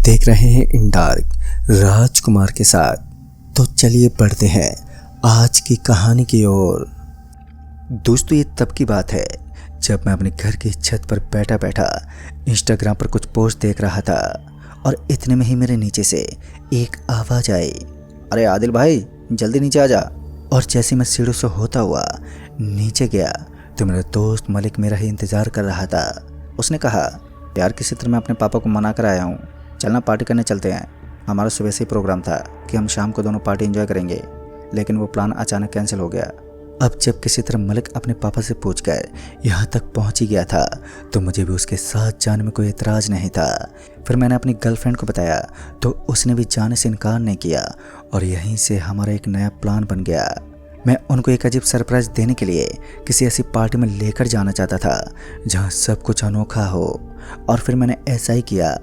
देख रहे हैं इन डार्क राजकुमार के साथ। तो चलिए बढ़ते हैं आज की कहानी की ओर। दोस्तों, ये तब की बात है जब मैं अपने घर की छत पर बैठा बैठा इंस्टाग्राम पर कुछ पोस्ट देख रहा था और इतने में ही मेरे नीचे से एक आवाज़ आई, अरे आदिल भाई जल्दी नीचे आ जा। और जैसे मैं सीढ़ी से होता हुआ नीचे गया तो मेरा दोस्त मलिक मेरा ही इंतज़ार कर रहा था। उसने कहा, यार किसी तरह मैं अपने पापा को मना कर आया हूँ, चलना पार्टी करने चलते हैं। हमारा सुबह से ही प्रोग्राम था कि हम शाम को दोनों पार्टी एंजॉय करेंगे, लेकिन वो प्लान अचानक कैंसिल हो गया। अब जब किसी तरह मलिक अपने पापा से पूछकर यहाँ तक पहुँच ही गया था तो मुझे भी उसके साथ जाने में कोई एतराज़ नहीं था। फिर मैंने अपनी गर्लफ्रेंड को बताया तो उसने भी जाने से इनकार नहीं किया और यहीं से हमारा एक नया प्लान बन गया। मैं उनको एक अजीब सरप्राइज़ देने के लिए किसी ऐसी पार्टी में लेकर जाना चाहता था जहाँ सब कुछ अनोखा हो, और फिर मैंने ऐसा ही किया।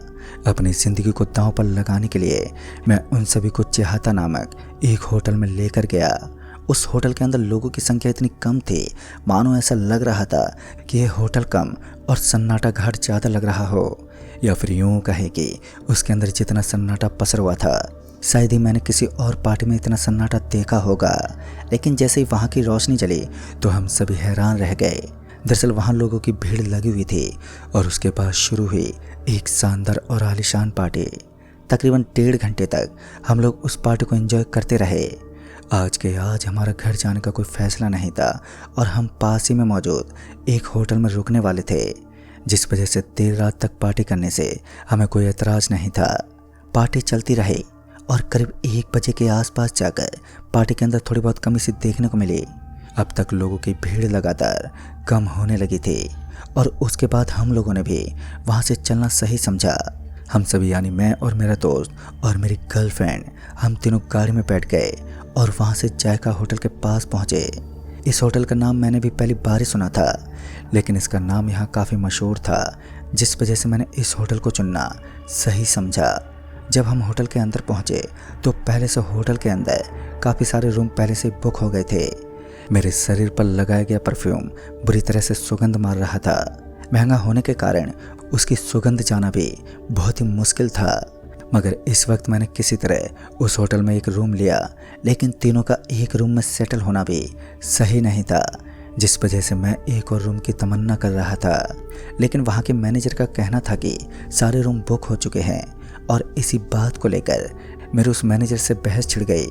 अपनी ज़िंदगी को दांव पर लगाने के लिए मैं उन सभी को चाहता नामक एक होटल में लेकर गया। उस होटल के अंदर लोगों की संख्या इतनी कम थी, मानो ऐसा लग रहा था कि यह होटल कम और सन्नाटा घाट ज़्यादा लग रहा हो, या फिर यूँ कहे कि उसके अंदर जितना सन्नाटा पसर हुआ था शायद ही मैंने किसी और पार्टी में इतना सन्नाटा देखा होगा। लेकिन जैसे ही वहाँ की रोशनी जली तो हम सभी हैरान रह गए। दरअसल वहाँ लोगों की भीड़ लगी हुई थी और उसके बाद शुरू हुई एक शानदार और आलीशान पार्टी। तकरीबन 1.5 घंटे तक हम लोग उस पार्टी को एंजॉय करते रहे। आज के आज हमारा घर जाने का कोई फैसला नहीं था और हम पास ही में मौजूद एक होटल में रुकने वाले थे, जिस वजह से देर रात तक पार्टी करने से हमें कोई एतराज़ नहीं था। पार्टी चलती रही और करीब 1 बजे के आसपास जाकर पार्टी के अंदर थोड़ी बहुत कमी सी देखने को मिली। अब तक लोगों की भीड़ लगातार कम होने लगी थी और उसके बाद हम लोगों ने भी वहाँ से चलना सही समझा। हम सभी यानी मैं और मेरा दोस्त और मेरी गर्लफ्रेंड, हम तीनों गाड़ी में बैठ गए और वहाँ से जायका होटल के पास पहुँचे। इस होटल का नाम मैंने भी पहली बार ही सुना था, लेकिन इसका नाम यहाँ काफ़ी मशहूर था, जिस वजह से मैंने इस होटल को चुनना सही समझा। जब हम होटल के अंदर पहुँचे तो पहले से होटल के अंदर काफ़ी सारे रूम पहले से बुक हो गए थे। मेरे शरीर पर लगाया गया परफ्यूम बुरी तरह से सुगंध मार रहा था। महंगा होने के कारण उसकी सुगंध जाना भी बहुत ही मुश्किल था, मगर इस वक्त मैंने किसी तरह उस होटल में एक रूम लिया, लेकिन तीनों का एक रूम में सेटल होना भी सही नहीं था, जिस वजह से मैं एक और रूम की तमन्ना कर रहा था। लेकिन वहाँ के मैनेजर का कहना था कि सारे रूम बुक हो चुके हैं, और इसी बात को लेकर मेरे उस मैनेजर से बहस छिड़ गई,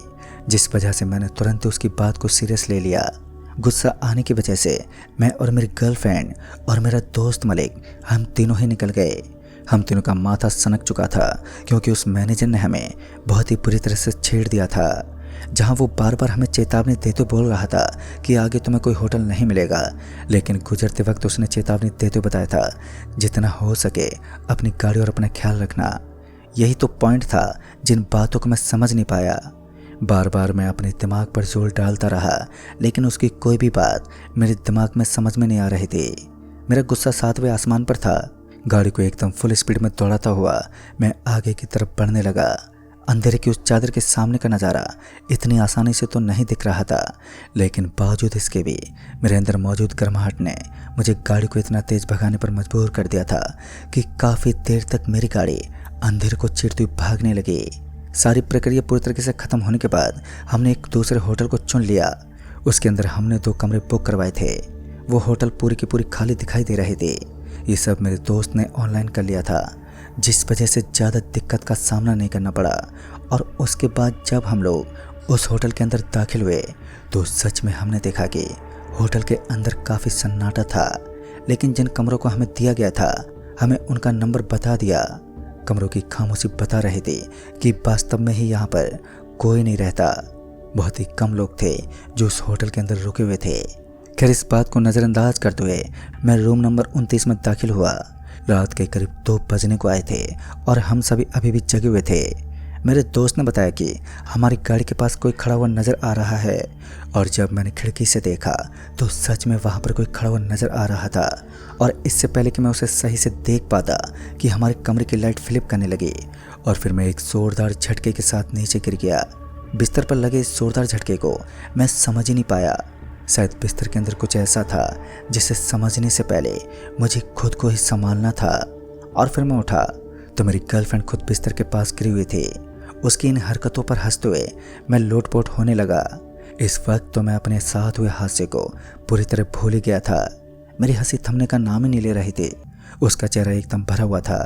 जिस वजह से मैंने तुरंत उसकी बात को सीरियस ले लिया। गुस्सा आने की वजह से मैं और मेरी गर्लफ्रेंड और मेरा दोस्त मलिक, हम तीनों ही निकल गए। हम तीनों का माथा सनक चुका था क्योंकि उस मैनेजर ने हमें बहुत ही बुरी तरह से छेड़ दिया था। जहां वो बार बार हमें चेतावनी देते बोल रहा था कि आगे तुम्हें कोई होटल नहीं मिलेगा, लेकिन गुजरते वक्त उसने चेतावनी देते बताया था, जितना हो सके अपनी गाड़ी और अपना ख्याल रखना। यही तो पॉइंट था जिन बातों को मैं समझ नहीं पाया। बार बार मैं अपने दिमाग पर जोर डालता रहा, लेकिन उसकी कोई भी बात मेरे दिमाग में समझ में नहीं आ रही थी। मेरा गुस्सा 7वें आसमान पर था। गाड़ी को एकदम फुल स्पीड में दौड़ाता हुआ मैं आगे की तरफ बढ़ने लगा। अंधेरे की उस चादर के सामने का नज़ारा इतनी आसानी से तो नहीं दिख रहा था, लेकिन बावजूद इसके भी मेरे अंदर मौजूद गर्माहट ने मुझे गाड़ी को इतना तेज़ भगाने पर मजबूर कर दिया था कि काफ़ी देर तक मेरी गाड़ी अंधेरे को चीरती हुई भागने लगी। सारी प्रक्रिया पूरी तरीके से ख़त्म होने के बाद हमने एक दूसरे होटल को चुन लिया। उसके अंदर हमने 2 कमरे बुक करवाए थे। वो होटल पूरी की पूरी खाली दिखाई दे रही थी। ये सब मेरे दोस्त ने ऑनलाइन कर लिया था, जिस वजह से ज़्यादा दिक्कत का सामना नहीं करना पड़ा। और उसके बाद जब हम लोग उस होटल के अंदर दाखिल हुए तो सच में हमने देखा कि होटल के अंदर काफ़ी सन्नाटा था, लेकिन जिन कमरों को हमें दिया गया था हमें उनका नंबर बता दिया। कमरों की खामोशी बता रहे थे कि वास्तव में ही यहाँ पर कोई नहीं रहता। बहुत ही कम लोग थे जो उस होटल के अंदर रुके हुए थे। खैर, इस बात को नज़रअंदाज करते हुए मैं रूम नंबर 29 में दाखिल हुआ। रात के करीब 2 बजने को आए थे और हम सभी अभी भी जगे हुए थे। मेरे दोस्त ने बताया कि हमारी गाड़ी के पास कोई खड़ा हुआ नज़र आ रहा है, और जब मैंने खिड़की से देखा तो सच में वहाँ पर कोई खड़ा हुआ नज़र आ रहा था। और इससे पहले कि मैं उसे सही से देख पाता कि हमारे कमरे की लाइट फ्लिप करने लगी और फिर मैं एक ज़ोरदार झटके के साथ नीचे गिर गया। बिस्तर पर लगे इस ज़ोरदार झटके को मैं समझ ही नहीं पाया। शायद बिस्तर के अंदर कुछ ऐसा था जिसे समझने से पहले मुझे खुद को ही संभालना था। और फिर मैं उठा तो मेरी गर्लफ्रेंड खुद बिस्तर के पास गिरी हुई थी। उसकी इन हरकतों पर हंसते हुए मैं लोटपोट होने लगा। इस वक्त तो मैं अपने साथ हुए हादसे को पूरी तरह भूल ही गया था। मेरी हंसी थमने का नाम ही नहीं ले रही थी। उसका चेहरा एकदम भरा हुआ था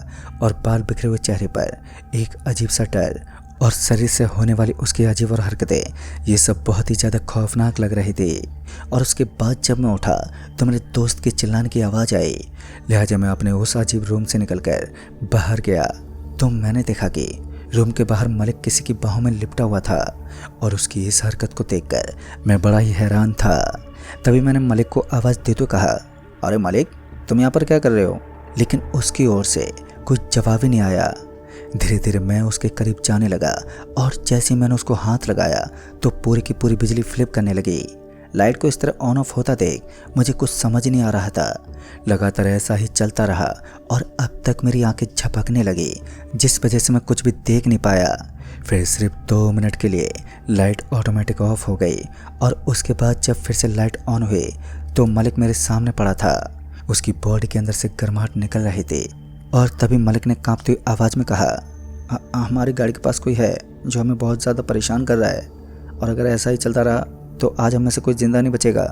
और बाल बिखरे हुए चेहरे पर एक अजीब सा डर और शरीर से होने वाली उसकी अजीब और हरकतें, ये सब बहुत ही ज़्यादा खौफनाक लग रही थी। और उसके बाद जब मैं उठा तो मेरे दोस्त के चिल्लाने की आवाज़ आई। लिहाजा मैं अपने उस अजीब रूम से निकलकर बाहर गया तो मैंने देखा कि रूम के बाहर मलिक किसी की बाहों में लिपटा हुआ था और उसकी इस हरकत को देखकर मैं बड़ा ही हैरान था। तभी मैंने मलिक को आवाज़ देते कहा, अरे मलिक, तुम यहाँ पर क्या कर रहे हो? लेकिन उसकी ओर से कोई जवाब ही नहीं आया। धीरे धीरे मैं उसके करीब जाने लगा और जैसे ही मैंने उसको हाथ लगाया तो पूरी की पूरी बिजली फ्लिप करने लगी। लाइट को इस तरह ऑन ऑफ होता देख मुझे कुछ समझ नहीं आ रहा था। लगातार ऐसा ही चलता रहा और अब तक मेरी आंखें झपकने लगी, जिस वजह से मैं कुछ भी देख नहीं पाया। फिर सिर्फ 2 मिनट के लिए लाइट ऑटोमेटिक ऑफ हो गई और उसके बाद जब फिर से लाइट ऑन हुई तो मलिक मेरे सामने पड़ा था। उसकी बॉडी के अंदर से गर्माहट निकल रही थी और तभी मलिक ने कांपती हुई आवाज़ में कहा, हमारी गाड़ी के पास कोई है जो हमें बहुत ज़्यादा परेशान कर रहा है और अगर ऐसा ही चलता रहा तो आज हम में से कोई ज़िंदा नहीं बचेगा।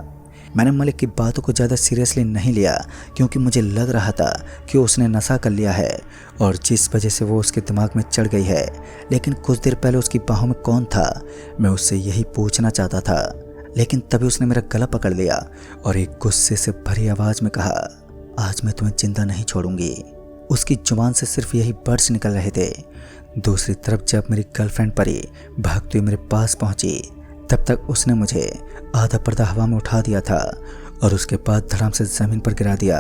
मैंने मलिक की बातों को ज़्यादा सीरियसली नहीं लिया क्योंकि मुझे लग रहा था कि उसने नशा कर लिया है और जिस वजह से वो उसके दिमाग में चढ़ गई है। लेकिन कुछ देर पहले उसकी बाहों में कौन था, मैं उससे यही पूछना चाहता था। लेकिन तभी उसने मेरा गला पकड़ लिया और एक गुस्से से भरी आवाज़ में कहा, आज मैं तुम्हें जिंदा नहीं छोड़ूंगी। उसकी जुबान से सिर्फ यही वर्ड्स निकल रहे थे। दूसरी तरफ जब मेरी गर्लफ्रेंड परी भागती हुई मेरे पास पहुंची तब तक उसने मुझे आधा पर्दा हवा में उठा दिया था और उसके बाद धड़ाम से ज़मीन पर गिरा दिया।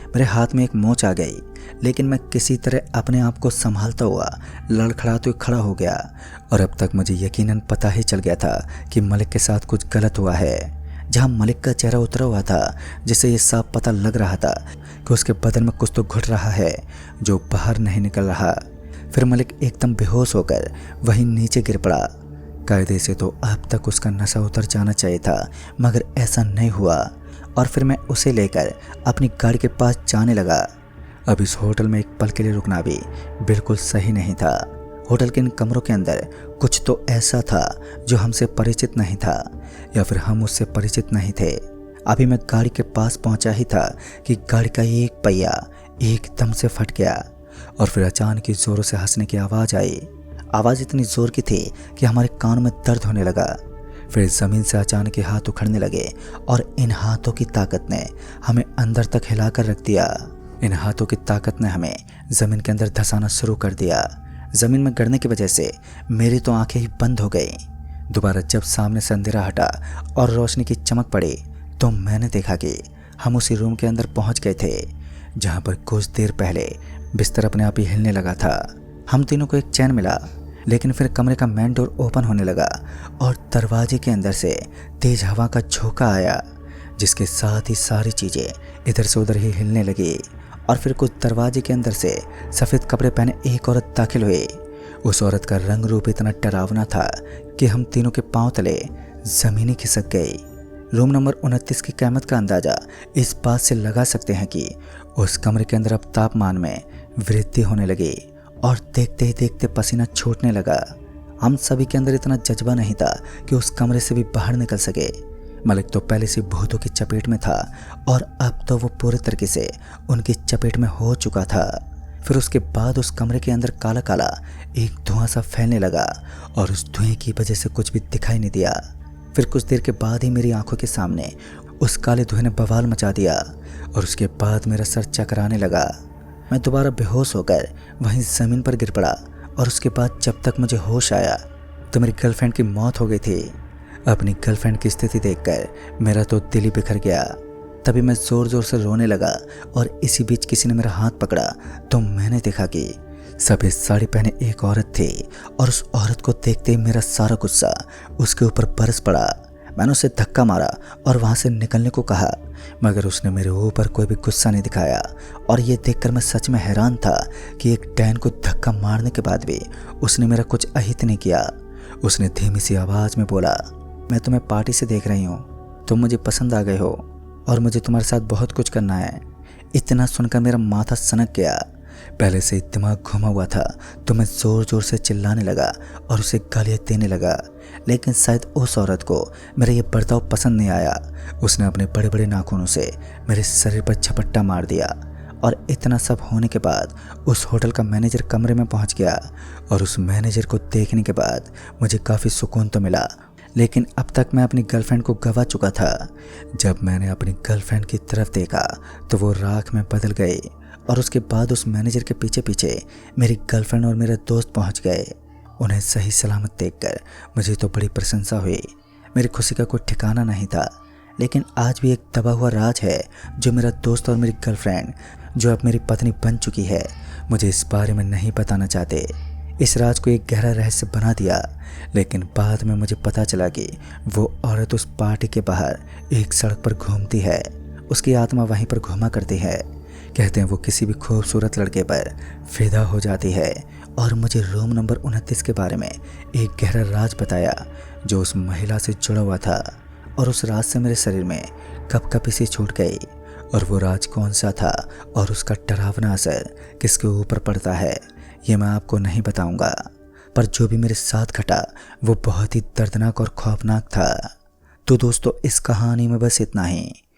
मेरे हाथ में एक मोच आ गई, लेकिन मैं किसी तरह अपने आप को संभालता हुआ लड़खड़ाते हुए खड़ा हो गया और अब तक मुझे यकीनन पता ही चल गया था कि मलिक के साथ कुछ गलत हुआ है। जहां मलिक का चेहरा उतरा हुआ था, जिसे ये साफ पता लग रहा था कि उसके बदन में कुछ तो घुट रहा है जो बाहर नहीं निकल रहा। फिर मलिक एकदम बेहोश होकर वहीं नीचे गिर पड़ा। कायदे से तो अब तक उसका नशा उतर जाना चाहिए था, मगर ऐसा नहीं हुआ और फिर मैं उसे लेकर अपनी गाड़ी के पास जाने लगा। अब इस होटल में एक पल के लिए रुकना भी बिल्कुल सही नहीं था। होटल के इन कमरों के अंदर कुछ तो ऐसा था जो हमसे परिचित नहीं था या फिर हम उससे परिचित नहीं थे। अभी मैं गाड़ी के पास पहुंचा ही था कि गाड़ी का एक पहिया एकदम से फट गया और फिर अचानक ही जोरों से हंसने की आवाज़ आई। आवाज़ इतनी ज़ोर की थी कि हमारे कान में दर्द होने लगा। फिर ज़मीन से अचानक ही हाथ उखड़ने लगे और इन हाथों की ताकत ने हमें अंदर तक हिलाकर रख दिया। इन हाथों की ताकत ने हमें ज़मीन के अंदर धंसाना शुरू कर दिया। ज़मीन में गिरने की वजह से मेरी तो आंखें ही बंद हो गई। दोबारा जब सामने से अंधेरा हटा और रोशनी की चमक पड़ी तो मैंने देखा कि हम उसी रूम के अंदर पहुंच गए थे जहां पर कुछ देर पहले बिस्तर अपने आप ही हिलने लगा था। हम तीनों को एक चैन मिला, लेकिन फिर कमरे का मेन डोर ओपन होने लगा और दरवाजे के अंदर से तेज हवा का झोंका आया, जिसके साथ ही सारी चीज़ें इधर से उधर ही हिलने लगी। और फिर कुछ दरवाजे के अंदर से सफ़ेद कपड़े पहने एक औरत दाखिल हुई। उस औरत का रंग रूप इतना डरावना था कि हम तीनों के पांव तले ज़मीन ही खिसक गई। रूम नंबर 29 की कीमत का अंदाज़ा इस बात से लगा सकते हैं कि उस कमरे के अंदर अब तापमान में वृद्धि होने लगी और देखते ही देखते पसीना छूटने लगा। हम सभी के अंदर इतना जज्बा नहीं था कि उस कमरे से भी बाहर निकल सके। मलिक तो पहले से भूतों की चपेट में था और अब तो वो पूरे तरीके से उनकी चपेट में हो चुका था। फिर उसके बाद उस कमरे के अंदर काला काला एक धुआं सा फैलने लगा और उस धुएं की वजह से कुछ भी दिखाई नहीं दिया। फिर कुछ देर के बाद ही मेरी आंखों के सामने उस काले धुएं ने बवाल मचा दिया और उसके बाद मेरा सर चकराने लगा। मैं दोबारा बेहोश होकर वहीं ज़मीन पर गिर पड़ा और उसके बाद जब तक मुझे होश आया तो मेरी गर्लफ्रेंड की मौत हो गई थी। अपनी गर्लफ्रेंड की स्थिति देखकर मेरा तो दिल ही बिखर गया। तभी मैं ज़ोर ज़ोर से रोने लगा और इसी बीच किसी ने मेरा हाथ पकड़ा तो मैंने देखा कि सफ़ेद साड़ी पहने एक औरत थी और उस औरत को देखते ही मेरा सारा गुस्सा उसके ऊपर बरस पड़ा। मैंने उसे धक्का मारा और वहाँ से निकलने को कहा, मगर उसने मेरे ऊपर कोई भी गुस्सा नहीं दिखाया और ये देखकर मैं सच में हैरान था कि एक डैन को धक्का मारने के बाद भी उसने मेरा कुछ अहित नहीं किया। उसने धीमी सी आवाज़ में बोला, मैं तुम्हें पार्टी से देख रही हूँ, तुम मुझे पसंद आ गए हो और मुझे तुम्हारे साथ बहुत कुछ करना है। इतना सुनकर मेरा माथा सनक गया पहले से ही दिमाग घुमा हुआ था तो मैं ज़ोर ज़ोर से चिल्लाने लगा और उसे गालियाँ देने लगा। लेकिन शायद उस औरत को मेरा ये बर्ताव पसंद नहीं आया। उसने अपने बड़े बड़े नाखूनों से मेरे शरीर पर झपट्टा मार दिया। और इतना सब होने के बाद उस होटल का मैनेजर कमरे में पहुंच गया और उस मैनेजर को देखने के बाद मुझे काफ़ी सुकून तो मिला, लेकिन अब तक मैं अपनी गर्लफ्रेंड को गंवा चुका था। जब मैंने अपनी गर्लफ्रेंड की तरफ देखा तो वो राख में बदल गई और उसके बाद उस मैनेजर के पीछे पीछे मेरी गर्लफ्रेंड और मेरे दोस्त पहुंच गए। उन्हें सही सलामत देखकर मुझे तो बड़ी प्रशंसा हुई। मेरी खुशी का कोई ठिकाना नहीं था। लेकिन आज भी एक दबा हुआ राज है जो मेरा दोस्त और मेरी गर्लफ्रेंड, जो अब मेरी पत्नी बन चुकी है, मुझे इस बारे में नहीं बताना चाहते। इस राज को एक गहरा रहस्य बना दिया। लेकिन बाद में मुझे पता चला कि वो औरत उस पार्टी के बाहर एक सड़क पर घूमती है। उसकी आत्मा वहीं पर घूमा करती है। कहते हैं वो किसी भी खूबसूरत लड़के पर फिदा हो जाती है। और मुझे रूम नंबर 29 के बारे में एक गहरा राज बताया जो उस महिला से जुड़ा हुआ था। और उस राज से मेरे शरीर में कपकपी सी छूट गई। और वो राज कौन सा था और उसका डरावना असर किसके ऊपर पड़ता है, ये मैं आपको नहीं बताऊंगा। पर जो भी मेरे साथ घटा वो बहुत ही दर्दनाक और खौफनाक था। तो दोस्तों, इस कहानी में बस इतना ही।